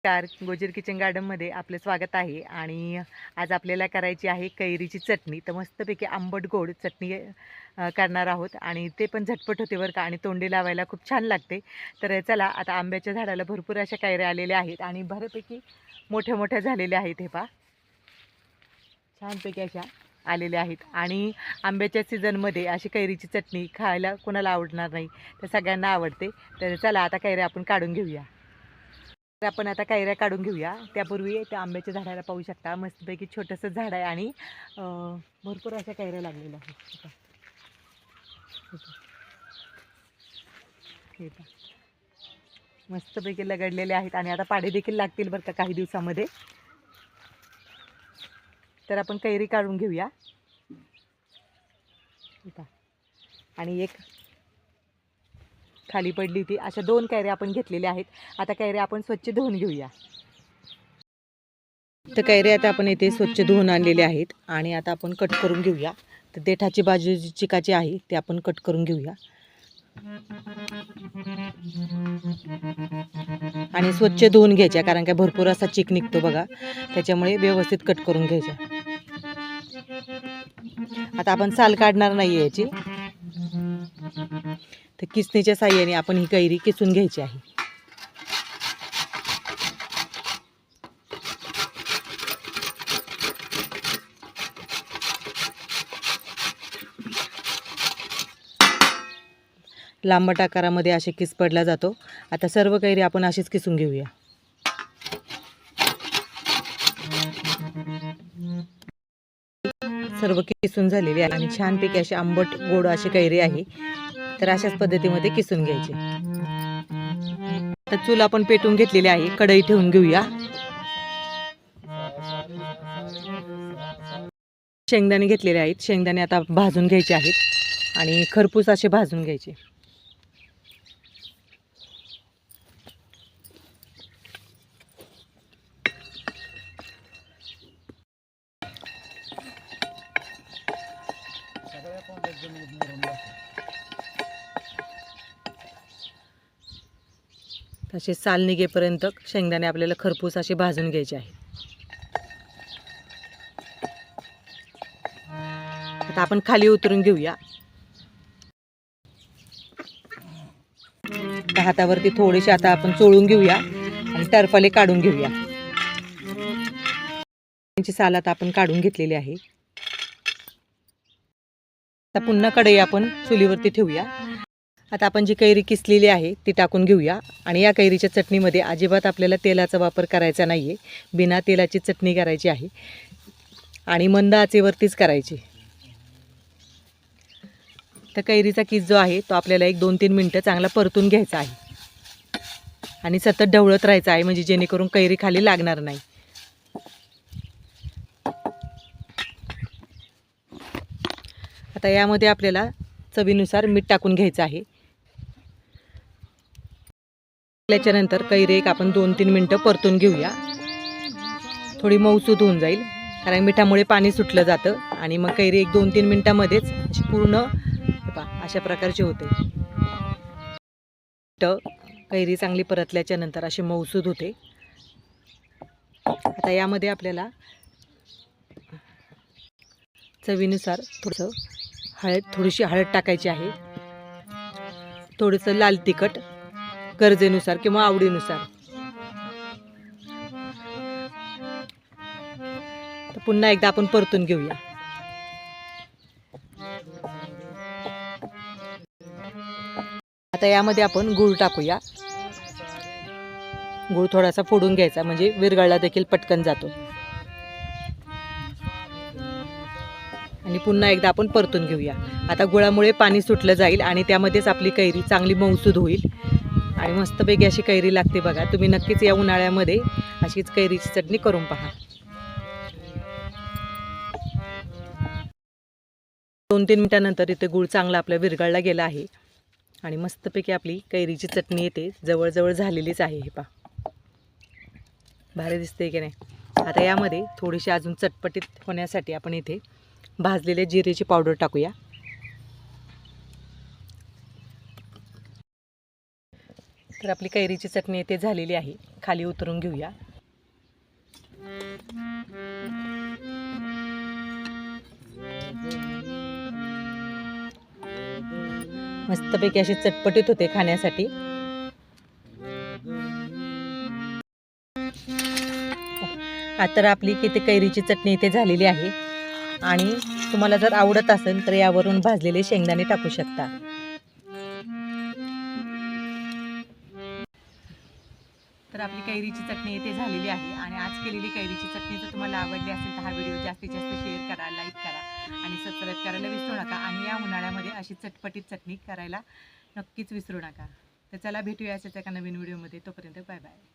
गोजर kitchen गार्डनमध्ये आपलं स्वागत आहे. आणि आज आपल्याला करायची आहे कैरीची चटणी. तर मस्तपैकी आंबट गोड चटणी करणार आहोत आणि ते पण झटपट होते बरं का, आणि तोंडी लावायला खूप छान लागते. तर चला, आता आंब्याच्या झाडाला भरपूर अशा कैऱ्या आलेल्या आहेत आणि बऱ्यापैकी मोठ्या मोठ्या झालेल्या आहेत. हे पहा, छानपैकी अशा आलेल्या आहेत. आणि आंब्याच्या सीझनमध्ये अशी कैरीची चटणी खायला कोणाला आवडणार नाही, तर सगळ्यांना आवडते. तर चला, आता कैऱ्या आपण काढून घेऊया. तर आपण आता कैऱ्या काढून घेऊया. त्यापूर्वी त्या आंब्याच्या झाडाला पाहू शकता, मस्तपैकी छोटंसं झाड आहे आणि भरपूर अशा कैऱ्या लागलेल्या आहेत. हे पहा, मस्तपैकी लगडलेले आहेत आणि आता पाढे देखील लागतील बरं का काही दिवसामध्ये. तर आपण कैरी काढून घेऊया. आणि एक खाली पडली होती, अशा 2 कैऱ्या आपण घेतलेल्या आहेत. आता कैऱ्या आपण स्वच्छ धुवून घेऊया. तर कैऱ्या आता आपण इथे स्वच्छ धुवून आणलेले आहेत आणि आता आपण कट करून घेऊया. तर देठाची बाजू जी चिकाची आहे ते आपण कट करून घेऊया आणि स्वच्छ धुवून घ्यायच्या, कारण काय भरपूर असा चिक निघतो बघा, त्याच्यामुळे व्यवस्थित कट करून घ्यायच्या. आता आपण साल काढणार नाही याची, तर किसणीच्या साहाय्याने आपण ही कैरी किसून घ्यायची आहे. लांबट आकारामध्ये असे किस पडला जातो. आता सर्व कैरी आपण अशीच किसून घेऊया. सर्व किसून झालेली आहे आणि छानपैकी अशी आंबट गोड अशी कैरी आहे. तर अशाच पद्धतीमध्ये किसून घ्यायची. तर चूल आपण पेटून घेतलेली आहे, कढई ठेवून घेऊया. शेंगदाणे घेतलेले आहेत, शेंगदाणे आता भाजून घ्यायचे आहेत आणि खरपूस असे भाजून घ्यायचे. तसे साल निघेपर्यंत शेंगदाणे आपल्याला खरपूस असे भाजून घ्यायचे आहे. आता आपण खाली उतरून घेऊया. हातावरती थोडेसे आता आपण चोळून घेऊया आणि टरफले काढून घेऊया. त्यांची साल आता आपण काढून घेतलेली आहे. आता पुन्हा कढई आपण चुलीवरती ठेवूया. आता आपण जी कैरी किसलेली आहे ती टाकून घेऊया. आणि या कैरीच्या चटणीमध्ये अजिबात आपल्याला तेलाचा वापर करायचा नाही आहे, बिना तेलाची चटणी करायची आहे आणि मंद आचेवरतीच करायची. तर कैरीचा किस जो आहे तो आपल्याला 1-2-3 मिनटं चांगला परतून घ्यायचा आहे आणि सतत ढवळत राहायचं आहे, म्हणजे जेणेकरून कैरी खाली लागणार नाही. आता यामध्ये आपल्याला चवीनुसार मीठ टाकून घ्यायचं आहे. त्याच्यानंतर कैरी आपण 2-3 मिनटं परतून घेऊया. थोडी मऊसूत होऊन जाईल, कारण मिठामुळे पाणी सुटलं जातं आणि मग कैरी 1-2-3 मिनटामध्येच अशी पूर्ण अशा प्रकारची होते. कैरी चांगली परतल्याच्या नंतर अशी मऊसूद होते. आता यामध्ये आपल्याला चवीनुसार थोडीशी हळद टाकायची आहे, थोडंसं लाल तिखट गरजेनुसार किंवा आवडीनुसार. तर पुन्हा एकदा आपण परतून घेऊया. आता यामध्ये आपण गूळ टाकूया. गूळ थोडासा फोडून घ्यायचा, म्हणजे विरघळला देखील पटकन जातो. आणि पुन्हा एकदा आपण परतून घेऊया. आता गुळामुळे पाणी सुटलं जाईल आणि त्यामध्येच आपली कैरी चांगली मऊसूद होईल आणि मस्तपैकी अशी कैरी लागते बघा. तुम्ही नक्कीच या उन्हाळ्यामध्ये अशीच कैरीची चटणी करून पहा. 2-3 मिनिटानंतर इथे गूळ चांगला आपला विरघळला गेला आहे आणि मस्तपैकी आपली कैरीची चटणी येते जवळजवळ झालेलीच आहे. हे पहा, भारी दिसते की नाही. आता यामध्ये थोडीशी अजून चटपटीत होण्यासाठी आपण इथे भाजलेल्या जिरेची पावडर टाकूया. तर आपली कैरीची चटणी इथे झालेली आहे. खाली उतरून घेऊया. मस्तपैकी अशी चटपटीत होते खाण्यासाठी. तर आपली किती कैरीची चटणी इथे झालेली आहे. आणि तुम्हाला जर आवडत असेल तर यावरून भाजलेले शेंगदाणे टाकू शकता. तर आपली कैरीची चटणी इथे झालेली आहे. आणि आज केलेली कैरीची चटणी जर तुम्हाला आवडली असेल तर हा व्हिडिओ जास्तीत जास्त शेअर करा, लाईक करा आणि सबस्क्राईब करायला विसरू नका. आणि या उन्हाळ्यामध्ये अशी चटपटीत चटणी करायला नक्कीच विसरू नका. तर चला भेटूया अशाच एका नवीन व्हिडिओमध्ये. तोपर्यंत बाय बाय.